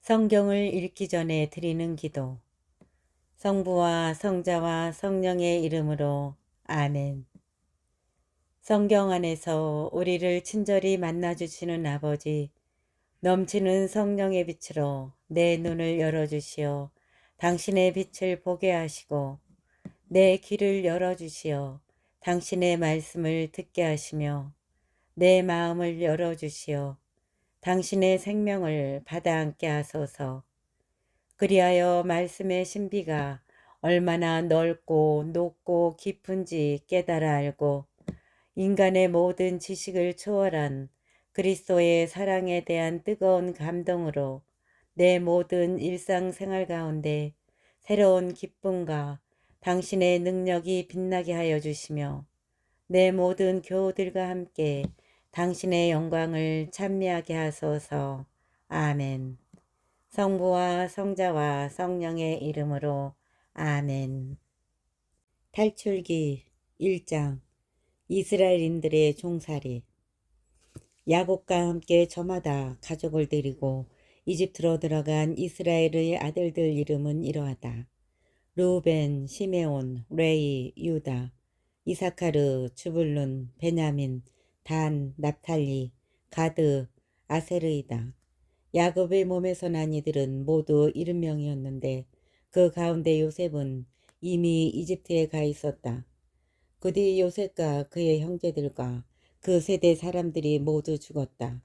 성경을 읽기 전에 드리는 기도. 성부와 성자와 성령의 이름으로 아멘. 성경 안에서 우리를 친절히 만나주시는 아버지, 넘치는 성령의 빛으로 내 눈을 열어주시어 당신의 빛을 보게 하시고 내 귀를 열어주시어 당신의 말씀을 듣게 하시며 내 마음을 열어주시어 당신의 생명을 받아 안게 하소서. 그리하여 말씀의 신비가 얼마나 넓고 높고 깊은지 깨달아 알고 인간의 모든 지식을 초월한 그리스도의 사랑에 대한 뜨거운 감동으로 내 모든 일상생활 가운데 새로운 기쁨과 당신의 능력이 빛나게 하여 주시며 내 모든 교우들과 함께 당신의 영광을 찬미하게 하소서. 아멘. 성부와 성자와 성령의 이름으로 아멘. 탈출기 1장. 이스라엘인들의 종살이. 야곱과 함께 저마다 가족을 데리고 이집트로 들어간 이스라엘의 아들들 이름은 이러하다. 루벤, 시메온, 레이, 유다, 이사카르, 주불룬, 베냐민, 단, 납탈리, 가드, 아세르이다. 야곱의 몸에서 난 이들은 모두 70명이었는데 그 가운데 요셉은 이미 이집트에 가 있었다. 그 뒤 요셉과 그의 형제들과 그 세대 사람들이 모두 죽었다.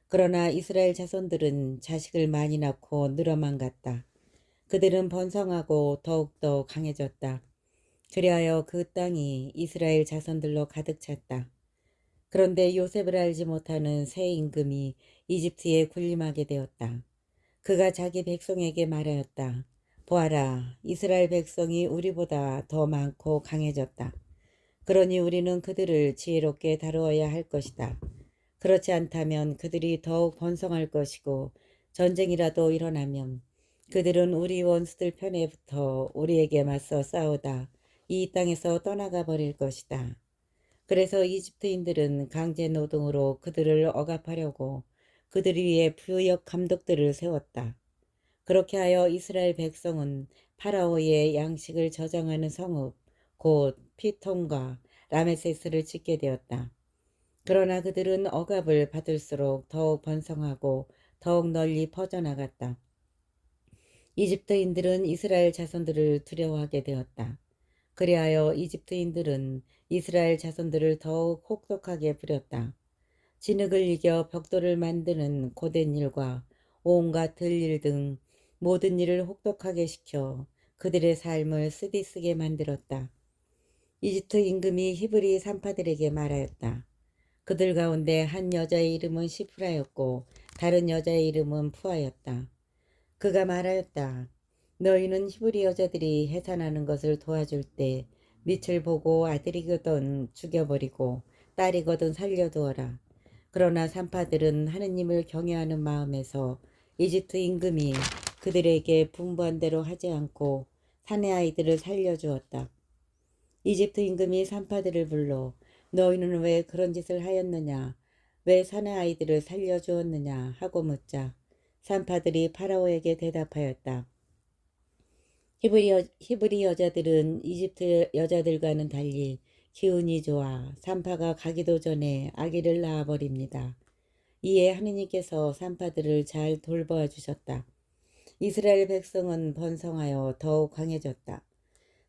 그러나 이스라엘 자손들은 자식을 많이 낳고 늘어만 갔다. 그들은 번성하고 더욱더 강해졌다. 그리하여 그 땅이 이스라엘 자손들로 가득 찼다. 그런데 요셉을 알지 못하는 새 임금이 이집트에 군림하게 되었다. 그가 자기 백성에게 말하였다. 보아라, 이스라엘 백성이 우리보다 더 많고 강해졌다. 그러니 우리는 그들을 지혜롭게 다루어야 할 것이다. 그렇지 않다면 그들이 더욱 번성할 것이고 전쟁이라도 일어나면 그들은 우리 원수들 편에 붙어 우리에게 맞서 싸우다 이 땅에서 떠나가 버릴 것이다. 그래서 이집트인들은 강제 노동으로 그들을 억압하려고 그들 위에 부역 감독들을 세웠다. 그렇게 하여 이스라엘 백성은 파라오의 양식을 저장하는 성읍 곧 피톤과 라메세스를 짓게 되었다. 그러나 그들은 억압을 받을수록 더욱 번성하고 더욱 널리 퍼져나갔다. 이집트인들은 이스라엘 자손들을 두려워하게 되었다. 그리하여 이집트인들은 이스라엘 자손들을 더욱 혹독하게 부렸다. 진흙을 이겨 벽돌을 만드는 고된 일과 온갖 들일 등 모든 일을 혹독하게 시켜 그들의 삶을 쓰디쓰게 만들었다. 이집트 임금이 히브리 산파들에게 말하였다. 그들 가운데 한 여자의 이름은 시프라였고 다른 여자의 이름은 푸아였다. 그가 말하였다. 너희는 히브리 여자들이 해산하는 것을 도와줄 때 밑을 보고 아들이거든 죽여버리고 딸이거든 살려두어라. 그러나 산파들은 하느님을 경외하는 마음에서 이집트 임금이 그들에게 분부한 대로 하지 않고 사내 아이들을 살려주었다. 이집트 임금이 산파들을 불러 너희는 왜 그런 짓을 하였느냐? 왜 사내 아이들을 살려주었느냐? 하고 묻자 산파들이 파라오에게 대답하였다. 히브리 여자들은 이집트 여자들과는 달리 기운이 좋아 산파가 가기도 전에 아기를 낳아버립니다. 이에 하느님께서 산파들을 잘 돌보아 주셨다. 이스라엘 백성은 번성하여 더욱 강해졌다.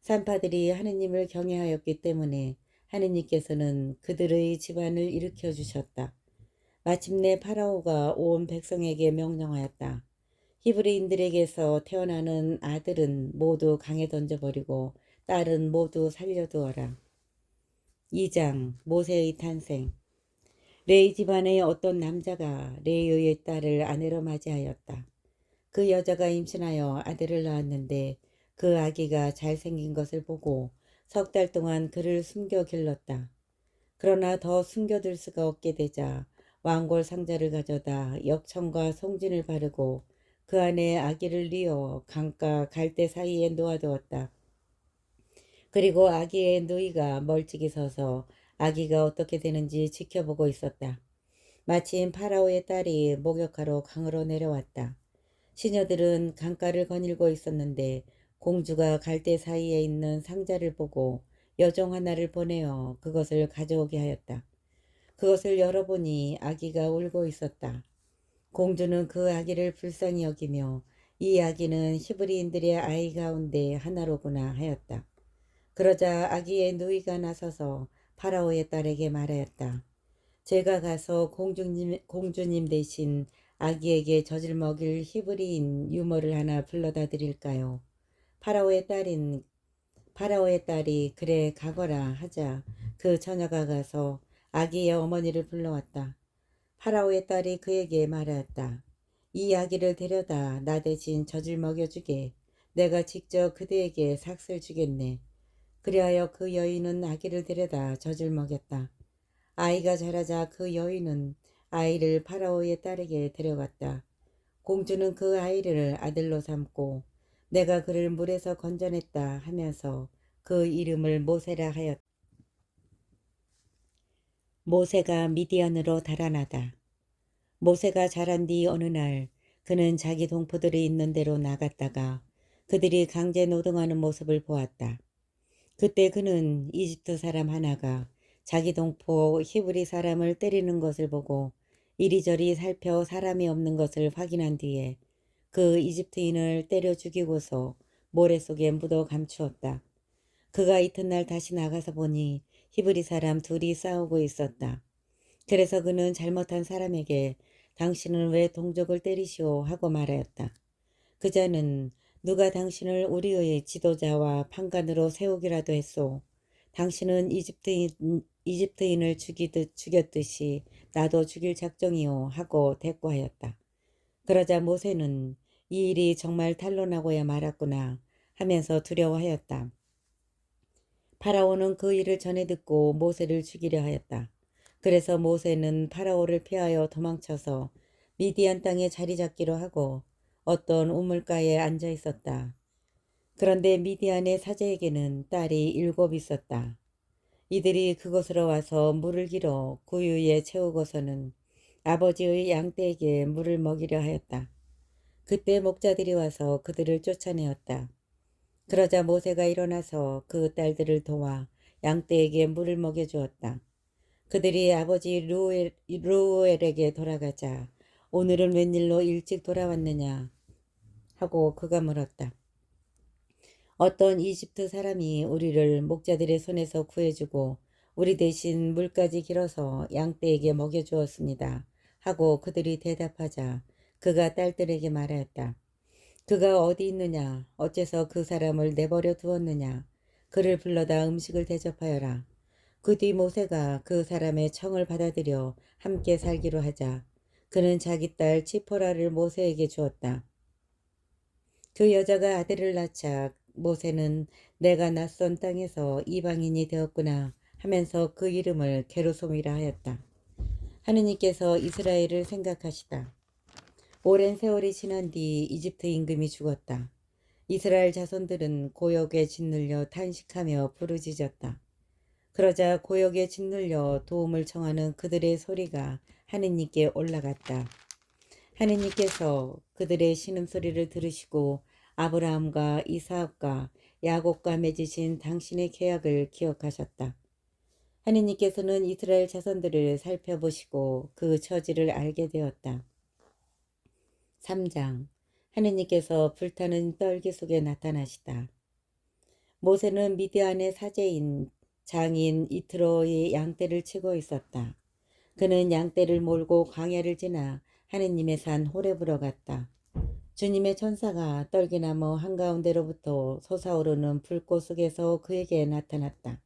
산파들이 하느님을 경외하였기 때문에 하느님께서는 그들의 집안을 일으켜 주셨다. 마침내 파라오가 온 백성에게 명령하였다. 히브리인들에게서 태어나는 아들은 모두 강에 던져버리고 딸은 모두 살려두어라. 2장 모세의 탄생. 레이 집안의 어떤 남자가 레이의 딸을 아내로 맞이하였다. 그 여자가 임신하여 아들을 낳았는데 그 아기가 잘생긴 것을 보고 석 달 동안 그를 숨겨 길렀다. 그러나 더 숨겨둘 수가 없게 되자 왕골 상자를 가져다 역청과 송진을 바르고 그 안에 아기를 뉘어 강가 갈대 사이에 놓아두었다. 그리고 아기의 누이가 멀찍이 서서 아기가 어떻게 되는지 지켜보고 있었다. 마침 파라오의 딸이 목욕하러 강으로 내려왔다. 시녀들은 강가를 거닐고 있었는데 공주가 갈대 사이에 있는 상자를 보고 여종 하나를 보내어 그것을 가져오게 하였다. 그것을 열어보니 아기가 울고 있었다. 공주는 그 아기를 불쌍히 여기며 이 아기는 히브리인들의 아이 가운데 하나로구나 하였다. 그러자 아기의 누이가 나서서 파라오의 딸에게 말하였다. 제가 가서 공주님 대신 아기에게 젖을 먹일 히브리인 유모를 하나 불러다 드릴까요? 파라오의 딸인 파라오의 딸이 그래 가거라 하자 그 처녀가 가서 아기의 어머니를 불러왔다. 파라오의 딸이 그에게 말하였다. 이 아기를 데려다 나 대신 젖을 먹여주게. 내가 직접 그대에게 삭슬 주겠네. 그리하여 그 여인은 아기를 데려다 젖을 먹였다. 아이가 자라자 그 여인은 아이를 파라오의 딸에게 데려갔다. 공주는 그 아이를 아들로 삼고 내가 그를 물에서 건져냈다 하면서 그 이름을 모세라 하였다. 모세가 미디안으로 달아나다. 모세가 자란 뒤 어느 날 그는 자기 동포들이 있는 데로 나갔다가 그들이 강제 노동하는 모습을 보았다. 그때 그는 이집트 사람 하나가 자기 동포 히브리 사람을 때리는 것을 보고 이리저리 살펴 사람이 없는 것을 확인한 뒤에 그 이집트인을 때려 죽이고서 모래 속에 묻어 감추었다. 그가 이튿날 다시 나가서 보니 히브리 사람 둘이 싸우고 있었다. 그래서 그는 잘못한 사람에게 당신은 왜 동족을 때리시오 하고 말하였다. 그자는 누가 당신을 우리의 지도자와 판관으로 세우기라도 했소. 당신은 이집트인을 죽였듯이 나도 죽일 작정이오 하고 대꾸하였다. 그러자 모세는 이 일이 정말 탄로나고야 말았구나 하면서 두려워하였다. 파라오는 그 일을 전해 듣고 모세를 죽이려 하였다. 그래서 모세는 파라오를 피하여 도망쳐서 미디안 땅에 자리 잡기로 하고 어떤 우물가에 앉아 있었다. 그런데 미디안의 사제에게는 딸이 7 있었다. 이들이 그곳으로 와서 물을 길어 구유에 채우고서는 아버지의 양떼에게 물을 먹이려 하였다. 그때 목자들이 와서 그들을 쫓아내었다. 그러자 모세가 일어나서 그 딸들을 도와 양떼에게 물을 먹여주었다. 그들이 아버지 루엘에게 돌아가자 오늘은 웬일로 일찍 돌아왔느냐 하고 그가 물었다. 어떤 이집트 사람이 우리를 목자들의 손에서 구해주고 우리 대신 물까지 길어서 양떼에게 먹여주었습니다 하고 그들이 대답하자 그가 딸들에게 말하였다. 그가 어디 있느냐? 어째서 그 사람을 내버려 두었느냐? 그를 불러다 음식을 대접하여라. 그 뒤 모세가 그 사람의 청을 받아들여 함께 살기로 하자 그는 자기 딸 치포라를 모세에게 주었다. 그 여자가 아들을 낳자 모세는 내가 낯선 땅에서 이방인이 되었구나 하면서 그 이름을 게르솜이라 하였다. 하느님께서 이스라엘을 생각하시다. 오랜 세월이 지난 뒤 이집트 임금이 죽었다. 이스라엘 자손들은 고역에 짓눌려 탄식하며 부르짖었다. 그러자 고역에 짓눌려 도움을 청하는 그들의 소리가 하느님께 올라갔다. 하느님께서 그들의 신음소리를 들으시고 아브라함과 이삭과 야곱과 맺으신 당신의 계약을 기억하셨다. 하느님께서는 이스라엘 자손들을 살펴보시고 그 처지를 알게 되었다. 3장 하느님께서 불타는 떨기 속에 나타나시다. 모세는 미디안의 사제인 장인 이트로의 양떼를 치고 있었다. 그는 양떼를 몰고 광야를 지나 하느님의 산 호렙으로 갔다. 주님의 천사가 떨기나무 한가운데로부터 솟아오르는 불꽃 속에서 그에게 나타났다.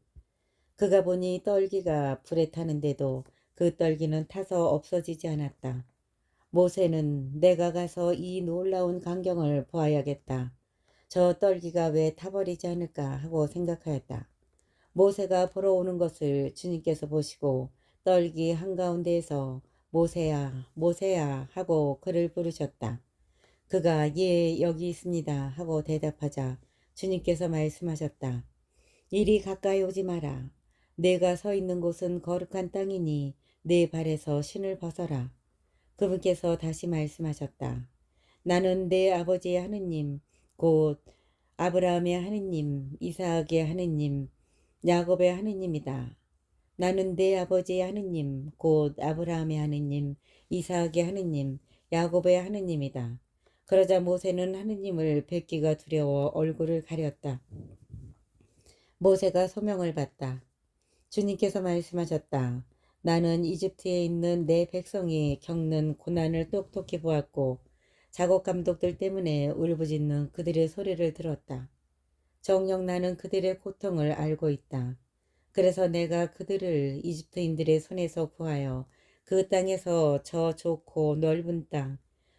그가 보니 떨기가 불에 타는데도 그 떨기는 타서 없어지지 않았다. 모세는 내가 가서 이 놀라운 광경을 보아야겠다. 저 떨기가 왜 타버리지 않을까 하고 생각하였다. 모세가 보러 오는 것을 주님께서 보시고 떨기 한가운데에서 모세야 모세야 하고 그를 부르셨다. 그가 예 여기 있습니다 하고 대답하자 주님께서 말씀하셨다. 이리 가까이 오지 마라. 내가 서 있는 곳은 거룩한 땅이니 내 발에서 신을 벗어라. 그분께서 다시 말씀하셨다. 나는 내 아버지의 하느님 곧 아브라함의 하느님, 이삭의 하느님, 야곱의 하느님이다. 나는 내 아버지의 하느님 곧 아브라함의 하느님, 이삭의 하느님, 야곱의 하느님이다. 그러자 모세는 하느님을 뵙기가 두려워 얼굴을 가렸다. 모세가 소명을 받다. 주님께서 말씀하셨다. 나는 이집트에 있는 내 백성이 겪는 고난을 똑똑히 보았고 작업 감독들 때문에 울부짖는 그들의 소리를 들었다. 정녕 나는 그들의 고통을 알고 있다. 그래서 내가 그들을 이집트인들의 손에서 구하여 그 땅에서 저 좋고 넓은 땅,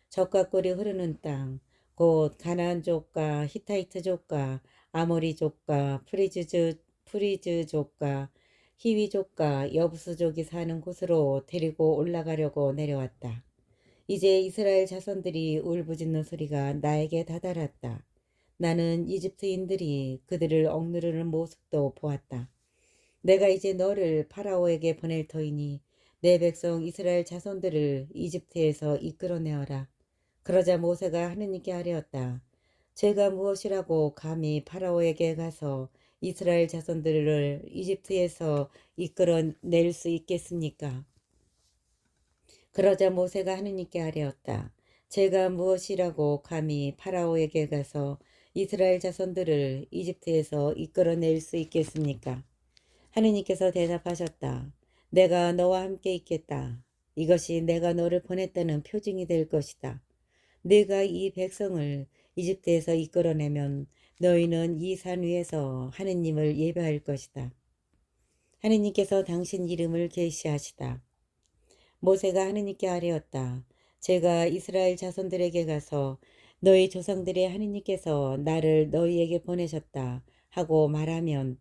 젖과 꿀이 흐르는 땅, 곧 가나안족과 히타이트족과 아모리족과 프리즈족과 히위족과 여부스족이 사는 곳으로 데리고 올라가려고 내려왔다. 이제 이스라엘 자손들이 울부짖는 소리가 나에게 다다랐다. 나는 이집트인들이 그들을 억누르는 모습도 보았다. 내가 이제 너를 파라오에게 보낼 터이니 내 백성 이스라엘 자손들을 이집트에서 이끌어내어라. 그러자 모세가 하느님께 아뢰었다. 제가 무엇이라고 감히 파라오에게 가서 이스라엘 자손들을 이집트에서 이끌어낼 수 있겠습니까? 그러자 모세가 하느님께 아뢰었다. 제가 무엇이라고 감히 파라오에게 가서 이스라엘 자손들을 이집트에서 이끌어낼 수 있겠습니까? 하느님께서 대답하셨다. 내가 너와 함께 있겠다. 이것이 내가 너를 보냈다는 표징이 될 것이다. 네가 이 백성을 이집트에서 이끌어내면 너희는 이 산 위에서 하느님을 예배할 것이다. 하느님께서 당신 이름을 계시하시다. 모세가 하느님께 아뢰었다. 제가 이스라엘 자손들에게 가서 너희 조상들의 하느님께서 나를 너희에게 보내셨다 하고 말하면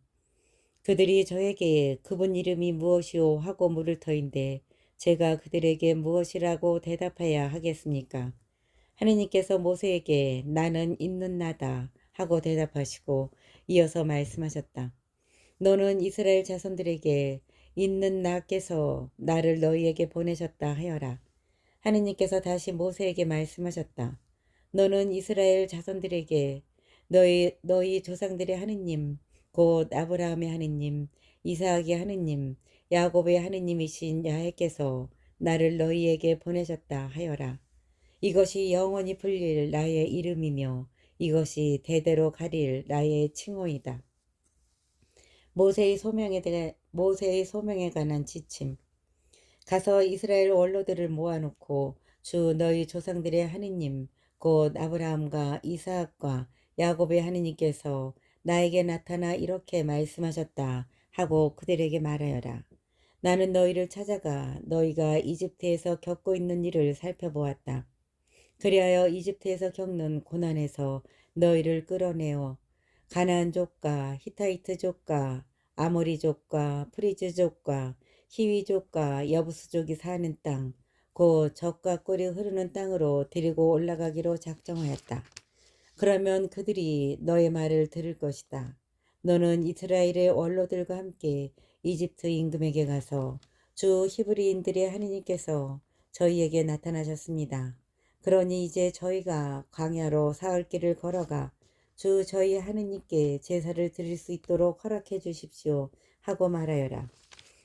그들이 저에게 그분 이름이 무엇이오 하고 물을 터인데 제가 그들에게 무엇이라고 대답해야 하겠습니까? 하느님께서 모세에게 나는 있는 나다 하고 대답하시고 이어서 말씀하셨다. 너는 이스라엘 자손들에게 있는 나께서 나를 너희에게 보내셨다 하여라. 하느님께서 다시 모세에게 말씀하셨다. 너는 이스라엘 자손들에게 너희 조상들의 하느님 곧 아브라함의 하느님, 이삭의 하느님, 야곱의 하느님이신 야훼께서 나를 너희에게 보내셨다 하여라. 이것이 영원히 불릴 나의 이름이며 이것이 대대로 가릴 나의 칭호이다. 모세의 소명에 관한 지침. 가서 이스라엘 원로들을 모아놓고 주 너희 조상들의 하느님 곧 아브라함과 이삭과 야곱의 하느님께서 나에게 나타나 이렇게 말씀하셨다 하고 그들에게 말하여라. 나는 너희를 찾아가 너희가 이집트에서 겪고 있는 일을 살펴보았다. 그리하여 이집트에서 겪는 고난에서 너희를 끌어내어 가나안족과 히타이트족과 아모리족과 프리즈족과 히위족과 여부스족이 사는 땅, 곧 젖과 꿀이 흐르는 땅으로 데리고 올라가기로 작정하였다. 그러면 그들이 너의 말을 들을 것이다. 너는 이스라엘의 원로들과 함께 이집트 임금에게 가서 주 히브리인들의 하느님께서 저희에게 나타나셨습니다. 그러니 이제 저희가 광야로 사흘 길을 걸어가 주 저희 하느님께 제사를 드릴 수 있도록 허락해 주십시오 하고 말하여라.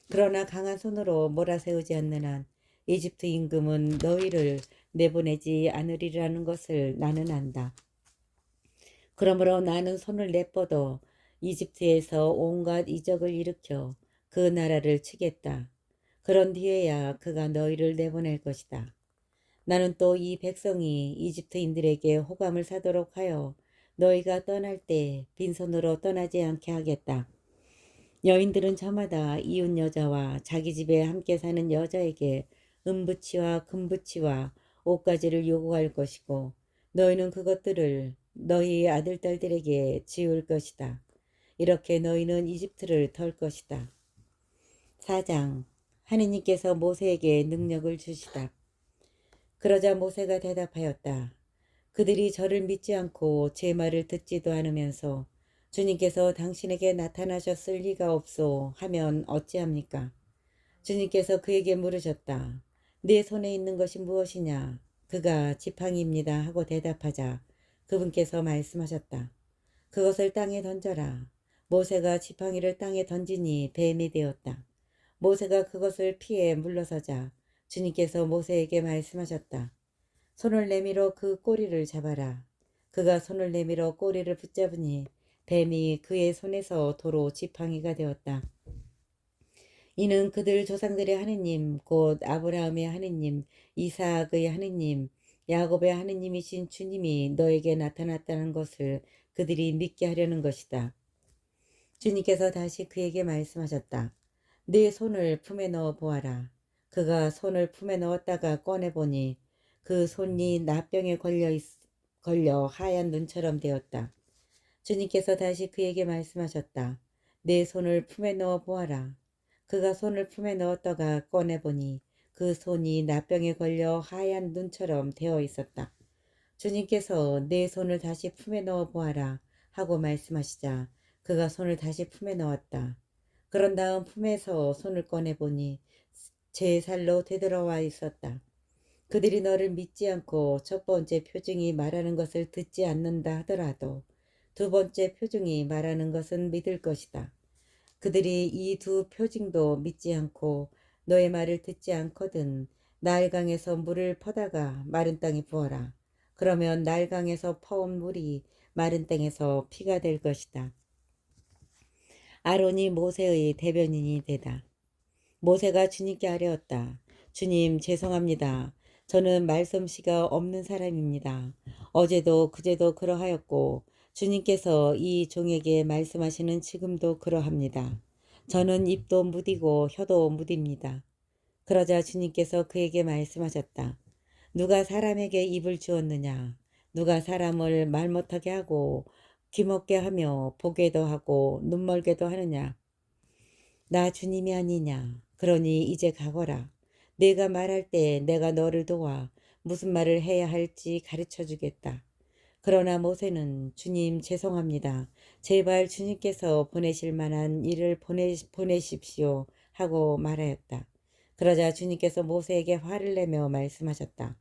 그러나 강한 손으로 몰아세우지 않는 한 이집트 임금은 너희를 내보내지 않으리라는 것을 나는 안다. 그러므로 나는 손을 내뻗어 이집트에서 온갖 이적을 일으켜 그 나라를 치겠다. 그런 뒤에야 그가 너희를 내보낼 것이다. 나는 또 이 백성이 이집트인들에게 호감을 사도록 하여 너희가 떠날 때 빈손으로 떠나지 않게 하겠다. 여인들은 저마다 이웃 여자와 자기 집에 함께 사는 여자에게 은부치와 금부치와 옷가지를 요구할 것이고 너희는 그것들을 너희 아들 딸들에게 지울 것이다. 이렇게 너희는 이집트를 털 것이다. 4장. 하느님께서 모세에게 능력을 주시다. 그러자 모세가 대답하였다. 그들이 저를 믿지 않고 제 말을 듣지도 않으면서 주님께서 당신에게 나타나셨을 리가 없소 하면 어찌합니까? 주님께서 그에게 물으셨다. 네 손에 있는 것이 무엇이냐? 그가 지팡이입니다 하고 대답하자 그분께서 말씀하셨다. 그것을 땅에 던져라. 모세가 지팡이를 땅에 던지니 뱀이 되었다. 모세가 그것을 피해 물러서자 주님께서 모세에게 말씀하셨다. 손을 내밀어 그 꼬리를 잡아라. 그가 손을 내밀어 꼬리를 붙잡으니 뱀이 그의 손에서 도로 지팡이가 되었다. 이는 그들 조상들의 하느님 곧 아브라함의 하느님 이삭의 하느님 야곱의 하느님이신 주님이 너에게 나타났다는 것을 그들이 믿게 하려는 것이다. 주님께서 다시 그에게 말씀하셨다. 네 손을 품에 넣어 보아라. 그가 손을 품에 넣었다가 꺼내보니 그 손이 나병에 걸려 하얀 눈처럼 되었다. 주님께서 다시 그에게 말씀하셨다. 내 손을 품에 넣어 보아라. 그가 손을 품에 넣었다가 꺼내보니 그 손이 나병에 걸려 하얀 눈처럼 되어 있었다. 주님께서 내 손을 다시 품에 넣어 보아라 하고 말씀하시자 그가 손을 다시 품에 넣었다. 그런 다음 품에서 손을 꺼내보니 제 살로 되돌아와 있었다. 그들이 너를 믿지 않고 첫 번째 표징이 말하는 것을 듣지 않는다 하더라도 두 번째 표징이 말하는 것은 믿을 것이다. 그들이 이 두 표징도 믿지 않고 너의 말을 듣지 않거든 나일강에서 물을 퍼다가 마른 땅에 부어라. 그러면 나일강에서 퍼온 물이 마른 땅에서 피가 될 것이다. 아론이 모세의 대변인이 되다. 모세가 주님께 아뢰었다. 주님 죄송합니다. 저는 말솜씨가 없는 사람입니다. 어제도 그제도 그러하였고 주님께서 이 종에게 말씀하시는 지금도 그러합니다. 저는 입도 무디고 혀도 무딥니다. 그러자 주님께서 그에게 말씀하셨다. 누가 사람에게 입을 주었느냐? 누가 사람을 말 못하게 하고 귀먹게 하며 보게도 하고 눈멀게도 하느냐? 나 주님이 아니냐? 그러니 이제 가거라. 내가 말할 때 내가 너를 도와 무슨 말을 해야 할지 가르쳐 주겠다. 그러나 모세는 주님 죄송합니다. 제발 주님께서 보내실 만한 일을 보내십시오 하고 말하였다. 그러자 주님께서 모세에게 화를 내며 말씀하셨다.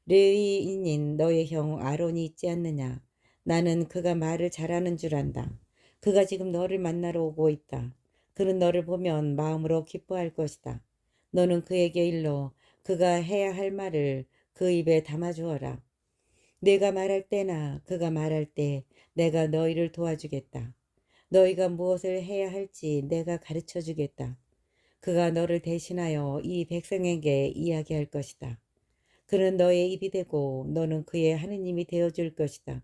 레위인인 너의 형 아론이 있지 않느냐? 나는 그가 말을 잘하는 줄 안다. 그가 지금 너를 만나러 오고 있다. 그는 너를 보면 마음으로 기뻐할 것이다. 너는 그에게 일러 그가 해야 할 말을 그 입에 담아주어라. 내가 말할 때나 그가 말할 때 내가 너희를 도와주겠다. 너희가 무엇을 해야 할지 내가 가르쳐 주겠다. 그가 너를 대신하여 이 백성에게 이야기할 것이다. 그는 너의 입이 되고 너는 그의 하느님이 되어줄 것이다.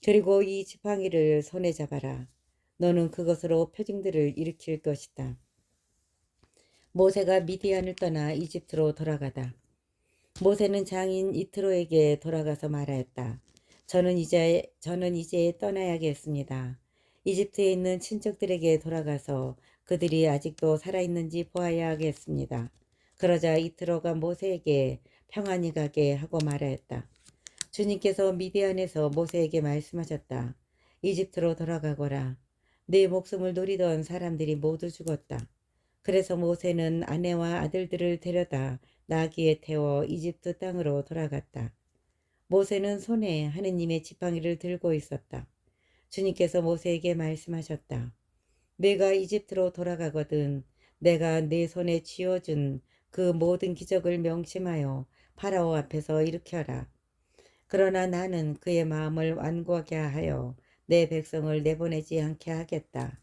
그리고 이 지팡이를 손에 잡아라. 너는 그것으로 표징들을 일으킬 것이다. 모세가 미디안을 떠나 이집트로 돌아가다. 모세는 장인 이트로에게 돌아가서 말하였다. 저는 이제 떠나야겠습니다. 이집트에 있는 친척들에게 돌아가서 그들이 아직도 살아있는지 보아야겠습니다. 그러자 이트로가 모세에게 평안히 가게 하고 말하였다. 주님께서 미디안에서 모세에게 말씀하셨다. 이집트로 돌아가거라. 내 목숨을 노리던 사람들이 모두 죽었다. 그래서 모세는 아내와 아들들을 데려다 나귀에 태워 이집트 땅으로 돌아갔다. 모세는 손에 하느님의 지팡이를 들고 있었다. 주님께서 모세에게 말씀하셨다. 내가 이집트로 돌아가거든 내가 내 손에 쥐어준 그 모든 기적을 명심하여 파라오 앞에서 일으켜라. 그러나 나는 그의 마음을 완고하게 하여 내 백성을 내보내지 않게 하겠다.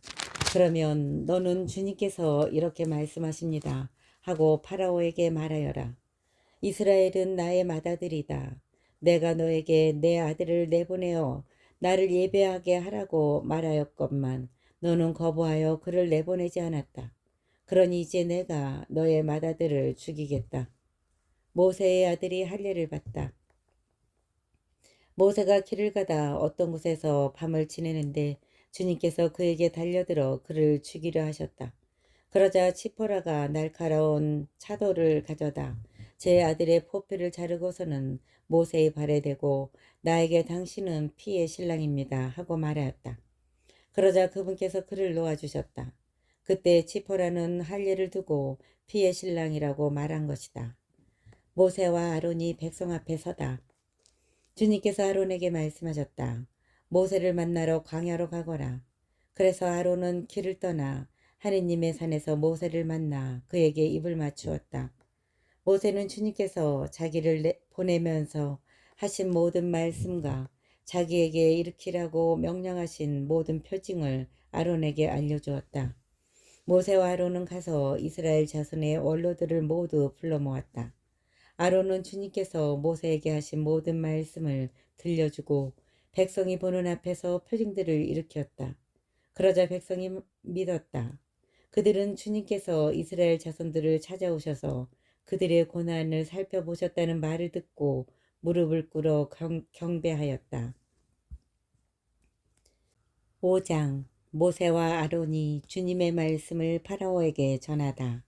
그러면 너는 주님께서 이렇게 말씀하십니다 하고 파라오에게 말하여라. 이스라엘은 나의 맏아들이다. 내가 너에게 내 아들을 내보내어 나를 예배하게 하라고 말하였건만 너는 거부하여 그를 내보내지 않았다. 그러니 이제 내가 너의 맏아들을 죽이겠다. 모세의 아들이 할례를 받다. 모세가 길을 가다 어떤 곳에서 밤을 지내는데 주님께서 그에게 달려들어 그를 죽이려 하셨다. 그러자 치포라가 날카로운 차도를 가져다 제 아들의 포피를 자르고서는 모세의 발에 대고 나에게 당신은 피의 신랑입니다 하고 말하였다. 그러자 그분께서 그를 놓아주셨다. 그때 치포라는 할례를 두고 피의 신랑이라고 말한 것이다. 모세와 아론이 백성 앞에 서다. 주님께서 아론에게 말씀하셨다. 모세를 만나러 광야로 가거라. 그래서 아론은 길을 떠나 하느님의 산에서 모세를 만나 그에게 입을 맞추었다. 모세는 주님께서 자기를 보내면서 하신 모든 말씀과 자기에게 일으키라고 명령하신 모든 표징을 아론에게 알려주었다. 모세와 아론은 가서 이스라엘 자손의 원로들을 모두 불러 모았다. 아론은 주님께서 모세에게 하신 모든 말씀을 들려주고 백성이 보는 앞에서 표징들을 일으켰다. 그러자 백성이 믿었다. 그들은 주님께서 이스라엘 자손들을 찾아오셔서 그들의 고난을 살펴보셨다는 말을 듣고 무릎을 꿇어 경배하였다. 5장 모세와 아론이 주님의 말씀을 파라오에게 전하다.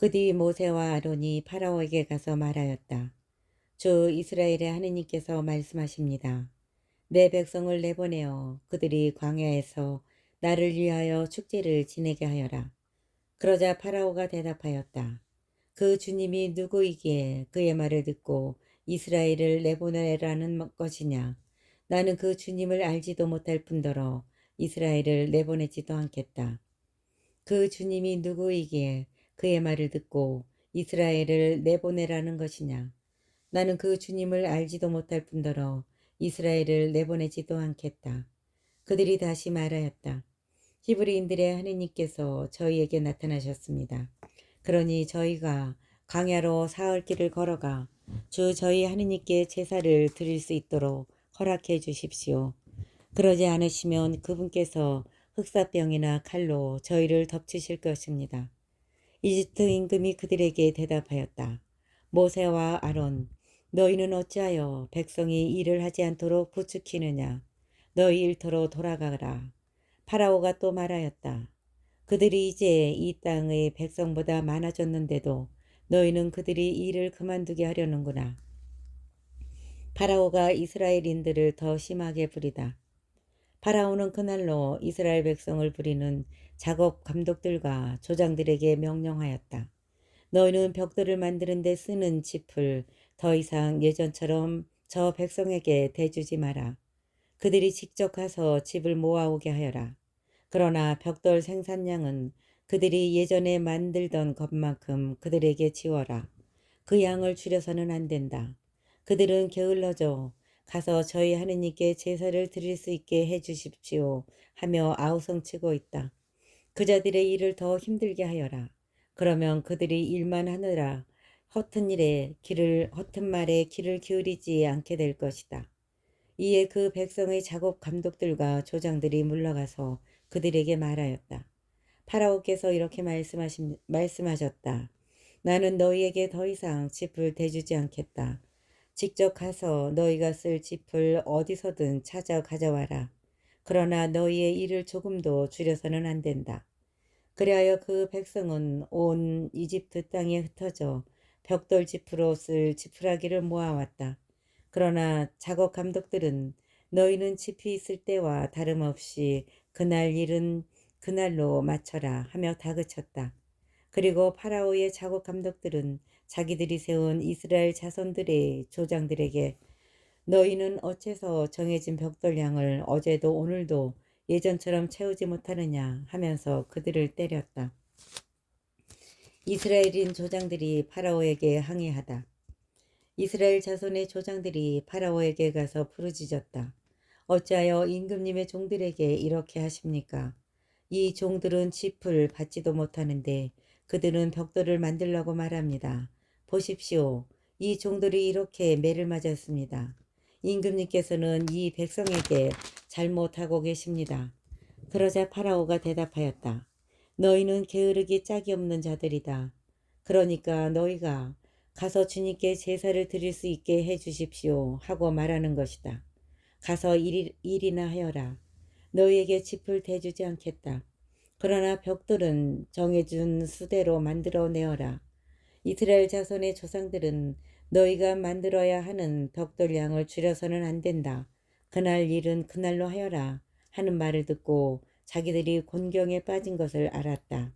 그 뒤 모세와 아론이 파라오에게 가서 말하였다. 주 이스라엘의 하느님께서 말씀하십니다. 내 백성을 내보내어 그들이 광야에서 나를 위하여 축제를 지내게 하여라. 그러자 파라오가 대답하였다. 그 주님이 누구이기에 그의 말을 듣고 이스라엘을 내보내라는 것이냐. 나는 그 주님을 알지도 못할 뿐더러 이스라엘을 내보내지도 않겠다. 그 주님이 누구이기에 그의 말을 듣고 이스라엘을 내보내라는 것이냐. 나는 그 주님을 알지도 못할 뿐더러 이스라엘을 내보내지도 않겠다. 그들이 다시 말하였다. 히브리인들의 하느님께서 저희에게 나타나셨습니다. 그러니 저희가 광야로 사흘 길을 걸어가 주 저희 하느님께 제사를 드릴 수 있도록 허락해 주십시오. 그러지 않으시면 그분께서 흑사병이나 칼로 저희를 덮치실 것입니다. 이집트 임금이 그들에게 대답하였다. 모세와 아론, 너희는 어찌하여 백성이 일을 하지 않도록 부추기느냐. 너희 일터로 돌아가라. 파라오가 또 말하였다. 그들이 이제 이 땅의 백성보다 많아졌는데도 너희는 그들이 일을 그만두게 하려는구나. 파라오가 이스라엘인들을 더 심하게 부리다. 파라오는 그날로 이스라엘 백성을 부리는 작업 감독들과 조장들에게 명령하였다. 너희는 벽돌을 만드는 데 쓰는 짚을 더 이상 예전처럼 저 백성에게 대주지 마라. 그들이 직접 가서 집을 모아오게 하여라. 그러나 벽돌 생산량은 그들이 예전에 만들던 것만큼 그들에게 지워라. 그 양을 줄여서는 안 된다. 그들은 게을러져 가서 저희 하느님께 제사를 드릴 수 있게 해 주십시오 하며 아우성치고 있다. 그자들의 일을 더 힘들게 하여라. 그러면 그들이 일만 하느라 허튼 말에 귀를 기울이지 않게 될 것이다. 이에 그 백성의 작업 감독들과 조장들이 물러가서 그들에게 말하였다. 파라오께서 이렇게 말씀하셨다. 나는 너희에게 더 이상 짚을 대주지 않겠다. 직접 가서 너희가 쓸 짚을 어디서든 찾아 가져와라. 그러나 너희의 일을 조금도 줄여서는 안 된다. 그리하여 그 백성은 온 이집트 땅에 흩어져 벽돌 짚으로 쓸 지푸라기를 모아왔다. 그러나 작업 감독들은 너희는 짚이 있을 때와 다름없이 그날 일은 그날로 마쳐라 하며 다그쳤다. 그리고 파라오의 작업 감독들은 자기들이 세운 이스라엘 자손들의 조장들에게 너희는 어째서 정해진 벽돌량을 어제도 오늘도 예전처럼 채우지 못하느냐 하면서 그들을 때렸다. 이스라엘인 조장들이 파라오에게 항의하다. 이스라엘 자손의 조장들이 파라오에게 가서 부르짖었다. 어찌하여 임금님의 종들에게 이렇게 하십니까? 이 종들은 짚을 받지도 못하는데 그들은 벽돌을 만들라고 말합니다. 보십시오. 이 종들이 이렇게 매를 맞았습니다. 임금님께서는 이 백성에게 잘못하고 계십니다. 그러자 파라오가 대답하였다. 너희는 게으르기 짝이 없는 자들이다. 그러니까 너희가 가서 주님께 제사를 드릴 수 있게 해 주십시오 하고 말하는 것이다. 가서 일이나 하여라. 너희에게 짚을 대주지 않겠다. 그러나 벽돌은 정해준 수대로 만들어내어라. 이스라엘 자손의 조상들은 너희가 만들어야 하는 벽돌량을 줄여서는 안 된다. 그날 일은 그날로 하여라 하는 말을 듣고 자기들이 곤경에 빠진 것을 알았다.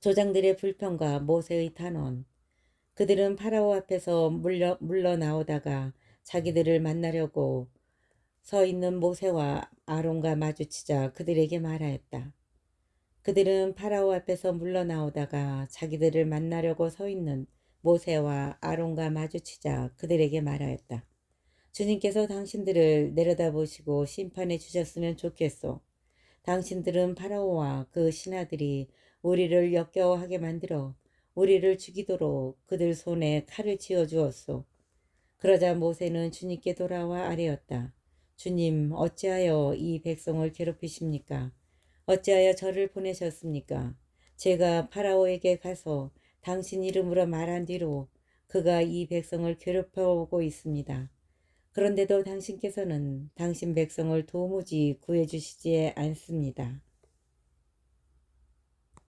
조장들의 불평과 모세의 탄원. 그들은 파라오 앞에서 물러나오다가 자기들을 만나려고 서 있는 모세와 아론과 마주치자 그들에게 말하였다. 그들은 파라오 앞에서 물러나오다가 자기들을 만나려고 서 있는 모세와 아론과 마주치자 그들에게 말하였다. 주님께서 당신들을 내려다보시고 심판해 주셨으면 좋겠소. 당신들은 파라오와 그 신하들이 우리를 역겨워하게 만들어 우리를 죽이도록 그들 손에 칼을 쥐어 주었소. 그러자 모세는 주님께 돌아와 아뢰었다. 주님, 어찌하여 이 백성을 괴롭히십니까? 어찌하여 저를 보내셨습니까? 제가 파라오에게 가서 당신 이름으로 말한 뒤로 그가 이 백성을 괴롭혀오고 있습니다. 그런데도 당신께서는 당신 백성을 도무지 구해주시지 않습니다.